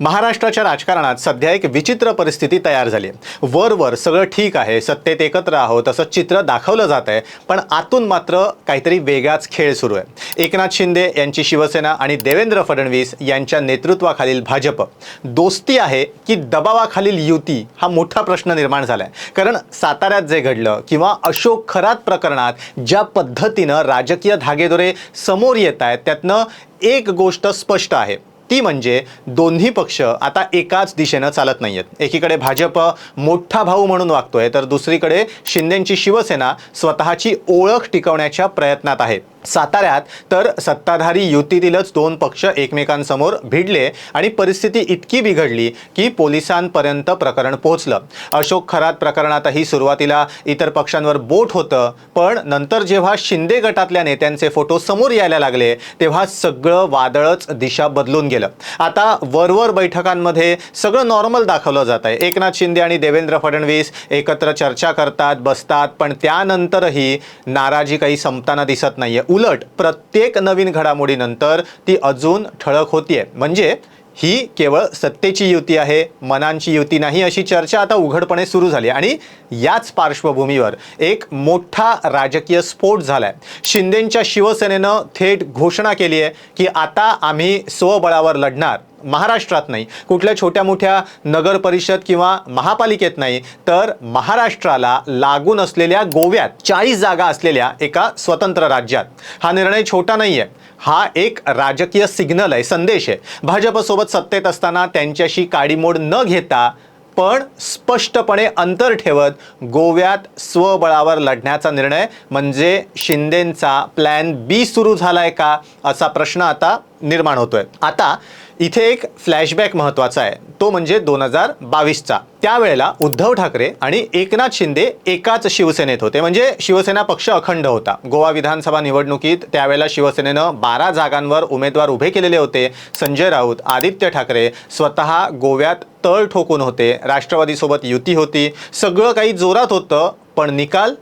महाराष्ट्राच्या राजकारणात सध्या एक विचित्र परिस्थिती तयार झाली आहे। वर सगळं ठीक आहे, सत्तेत एकत्र आहोत असं चित्र दाखवलं जात आहे, पण आतून मात्र काहीतरी वेगळाच खेळ सुरू आहे। एकनाथ शिंदे यांची शिवसेना आणि देवेंद्र फडणवीस यांच्या नेतृत्वाखालील भाजप दोस्ती आहे की दबावाखालील युती हा मोठा प्रश्न निर्माण झालाय। कारण साताऱ्यात जे घडलं किंवा अशोक खरात प्रकरणात ज्या पद्धतीनं राजकीय धागेदोरे समोर येत आहेत त्यातनं एक गोष्ट स्पष्ट आहे, ती म्हणजे दोन्ही पक्ष आता एकाच दिशेनं चालत नाहीयेत। एकीकडे भाजप मोठा भाऊ म्हणून वागतोय, तर दुसरीकडे शिंदेंची शिवसेना स्वतःची ओळख टिकवण्याच्या प्रयत्नात आहे। साताऱ्यात तर सत्ताधारी युतीतीलच दोन पक्ष एकमेकांसमोर भिडले आणि परिस्थिती इतकी बिघडली की पोलिसांपर्यंत प्रकरण पोहोचलं। अशोक खरात प्रकरणातही सुरुवातीला इतर पक्षांवर बोट होतं, पण नंतर जेव्हा शिंदे गटातल्या नेत्यांचे फोटो समोर यायला लागले तेव्हा सगळं वादळच दिशा बदलून गेलं। आता वरवर बैठकांमध्ये सगळं नॉर्मल दाखवलं जात आहे। एकनाथ शिंदे आणि देवेंद्र फडणवीस एकत्र चर्चा करतात, बसतात, पण त्यानंतरही नाराजी काही संपताना दिसत नाहीये। उलट प्रत्येक नवीन घडामोडीनंतर ती अजून ठळक होतीये। म्हणजे ही केवळ सत्तेची युती आहे, मनांची युती नाही, अशी चर्चा आता उघडपणे सुरू झाली। आणि याच पार्श्वभूमीवर एक मोठा राजकीय स्फोट झालाय। शिंदेंच्या शिवसेनेनं थेट घोषणा केली आहे की आता आम्ही स्वबळावर लढणार। महाराष्ट्रात नाही, कुठल्या छोट्या मोठ्या नगर परिषद किंवा महापालिकेत नाही, तर महाराष्ट्राला लागून असलेल्या गोव्यात 40 जागा असलेल्या एका स्वतंत्र राज्यात। हा निर्णय छोटा नाहीये, हा एक राजकीय सिग्नल आहे, संदेश आहे। भाजपसोबत सत्तेत असताना त्यांच्याशी काडीमोड न घेता पण स्पष्टपणे अंतर ठेवत गोव्यात स्वबळावर लढण्याचा निर्णय म्हणजे शिंदेंचा प्लॅन बी सुरू झालाय का, असा प्रश्न आता निर्माण होतोय। आता इथे एक फ्लॅशबॅक महत्त्वाचा आहे, तो म्हणजे 2022चा। त्यावेळेला उद्धव ठाकरे आणि एकनाथ शिंदे एकाच शिवसेनेत होते, म्हणजे शिवसेना पक्ष अखंड होता। गोवा विधानसभा निवडणुकीत त्यावेळेला शिवसेनेनं 12 जागांवर उमेदवार उभे केलेले होते। संजय राऊत, आदित्य ठाकरे स्वतः गोव्यात तळ ठोकून होते, राष्ट्रवादीसोबत युती होती, सगळं काही जोरात होतं, पण निकाल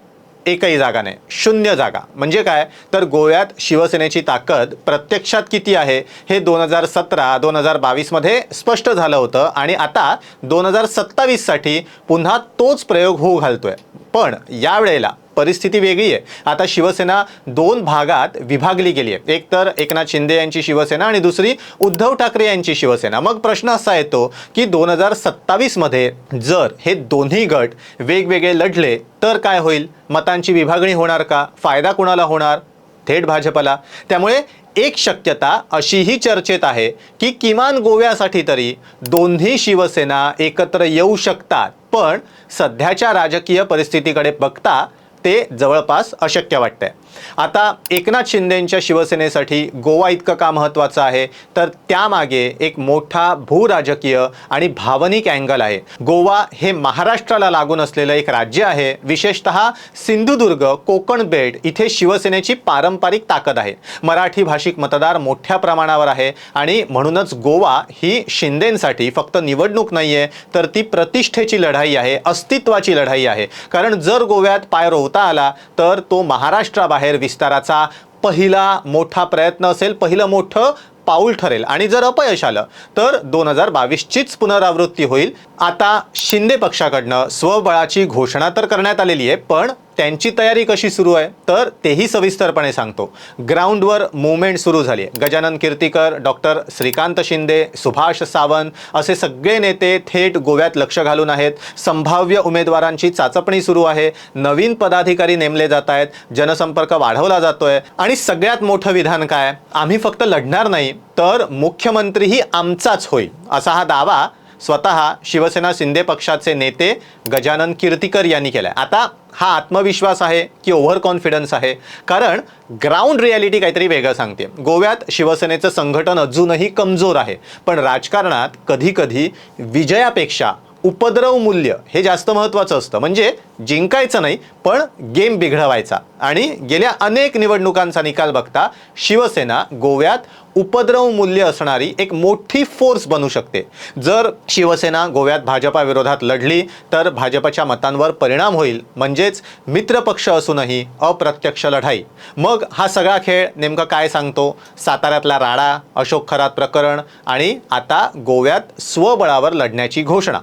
एकही जागा नाही, 0 जागा। म्हणजे काय, तर गोव्यात शिवसेनेची ताकद प्रत्यक्षात किती आहे हे 2017-2022 मध्ये स्पष्ट झालं होतं आणि आता 2027 साठी पुन्हा तोच प्रयोग होऊ घालतोय। पण यावेळेला परिस्थिती वेगळी आहे। आता शिवसेना दोन भागात विभागली गेली आहे, एक तर एकनाथ शिंदे यांची शिवसेना आणि दुसरी उद्धव ठाकरे यांची शिवसेना। मग प्रश्न असा येतो की 2027 मध्ये जर हे दोन्ही गट वेगवेगळे लढले तर काय होईल? मतांची विभागणी होणार का? फायदा कोणाला होणार? थेट भाजपला। त्यामुळे एक शक्यता अशीही चर्चेत आहे की किमान गोव्यासाठी तरी दोन्ही शिवसेना एकत्र येऊ शकतात, पण सध्याच्या राजकीय परिस्थितीकडे बघता ते जवळपास अशक्य वाटतंय। आता एकनाथ शिंदेंच्या शिवसेनेसाठी गोवा इतकं का महत्त्वाचं आहे, तर त्यामागे एक मोठा भूराजकीय आणि भावनिक अँगल आहे। गोवा हे महाराष्ट्राला लागून असलेलं एक राज्य आहे। विशेषतः सिंधुदुर्ग, कोकण बेट इथे शिवसेनेची पारंपरिक ताकद आहे। मराठी भाषिक मतदार मोठ्या प्रमाणावर आहे आणि म्हणूनच गोवा ही शिंदेंसाठी फक्त निवडणूक नाहीये, तर ती प्रतिष्ठेची लढाई आहे, अस्तित्वाची लढाई आहे। कारण जर गोव्यात पाय रोवता आला तर तो महाराष्ट्राबाहेर विस्ताराचा पहिला मोठा प्रयत्न असेल, पहिलं मोठं पाऊल ठरेल। आणि जर अपयश आलं तर 2022चीच पुनरावृत्ती होईल। आता शिंदे पक्षाकडनं स्वबळाची घोषणा तर करण्यात आलेली आहे, पण त्यांची तयारी कशी सुरू आहे तर तेही सविस्तरपणे सांगतो। ग्राउंडवर मूवमेंट सुरू झाली आहे। गजानन कीर्तिकर, डॉक्टर श्रीकांत शिंदे, सुभाष सावंत असे सगळे नेते थेट गोव्यात लक्ष घालून आहेत। संभाव्य उमेदवारांची चाचपणी सुरू आहे, नवीन पदाधिकारी नेमले जात आहेत, जनसंपर्क वाढवला जातोय आणि सगळ्यात मोठं विधान काय, आम्ही फक्त लढणार नाही तर मुख्यमंत्रीही आमचाच होईल, असा हा दावा स्वतः शिवसेना शिंदे पक्षाचे नेते गजानन कीर्तिकर यांनी केलाय। आता हा आत्मविश्वास आहे की ओव्हर कॉन्फिडन्स आहे? कारण ग्राउंड रियालिटी काहीतरी वेगळं सांगते। गोव्यात शिवसेनेचं संघटन अजूनही कमजोर आहे, पण राजकारणात कधी कधी विजयापेक्षा उपद्रव मूल्य हे जास्त महत्त्वाचं असतं. म्हणजे जिंकायचं नाही, पण गेम बिघडवायचा. आणि गेल्या अनेक निवडणुकांचा निकाल बघता शिवसेना गोव्यात उपद्रव मूल्य असणारी एक मोठी फोर्स बनू शकते. जर शिवसेना गोव्यात भाजपाविरोधात लढली तर भाजपच्या मतांवर परिणाम होईल, म्हणजेच मित्रपक्ष असूनही अप्रत्यक्ष लढाई. मग हा सगळा खेळ नेमका काय सांगतो? साताऱ्यातला राडा, अशोक खरात प्रकरण आणि आता गोव्यात स्वबळावर लढण्याची घोषणा,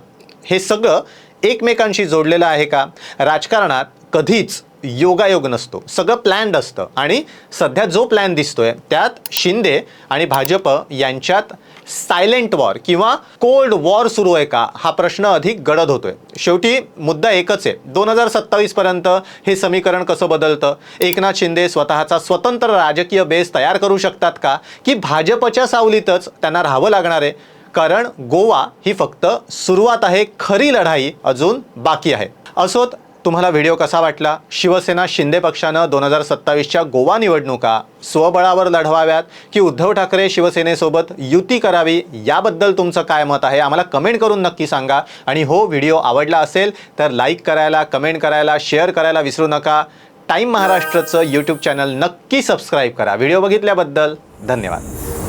हे सगळं एकमेकांशी जोडलेलं आहे का? राजकारणात कधीच योगायोग नसतो, सगळं प्लॅन्ड असतं. आणि सध्या जो प्लॅन दिसतोय त्यात शिंदे आणि भाजप यांच्यात सायलेंट वॉर किंवा कोल्ड वॉर सुरू आहे का, हा प्रश्न अधिक गडद होतोय. शेवटी मुद्दा एकच आहे, 2027 पर्यंत हे समीकरण कसं बदलतं? एकनाथ शिंदे स्वतःचा स्वतंत्र राजकीय बेस तयार करू शकतात का, की भाजपच्या सावलीतच त्यांना राहावं लागणार आहे? कारण गोवा ही फक्त सुरुवात आहे, खरी लढाई अजून बाकी आहे. असोत, तुम्हाला व्हिडिओ कसा वाटला? शिवसेना शिंदे पक्षानं 2027च्या गोवा निवडणुका स्वबळावर लढवाव्यात की उद्धव ठाकरे शिवसेनेसोबत युती करावी, याबद्दल तुमचं काय मत आहे आम्हाला कमेंट करून नक्की सांगा. आणि हो, व्हिडिओ आवडला असेल तर लाईक करायला, कमेंट करायला, शेअर करायला विसरू नका. टाइम महाराष्ट्राचं यूट्यूब चॅनल नक्की सबस्क्राईब करा. व्हिडिओ बघितल्याबद्दल धन्यवाद.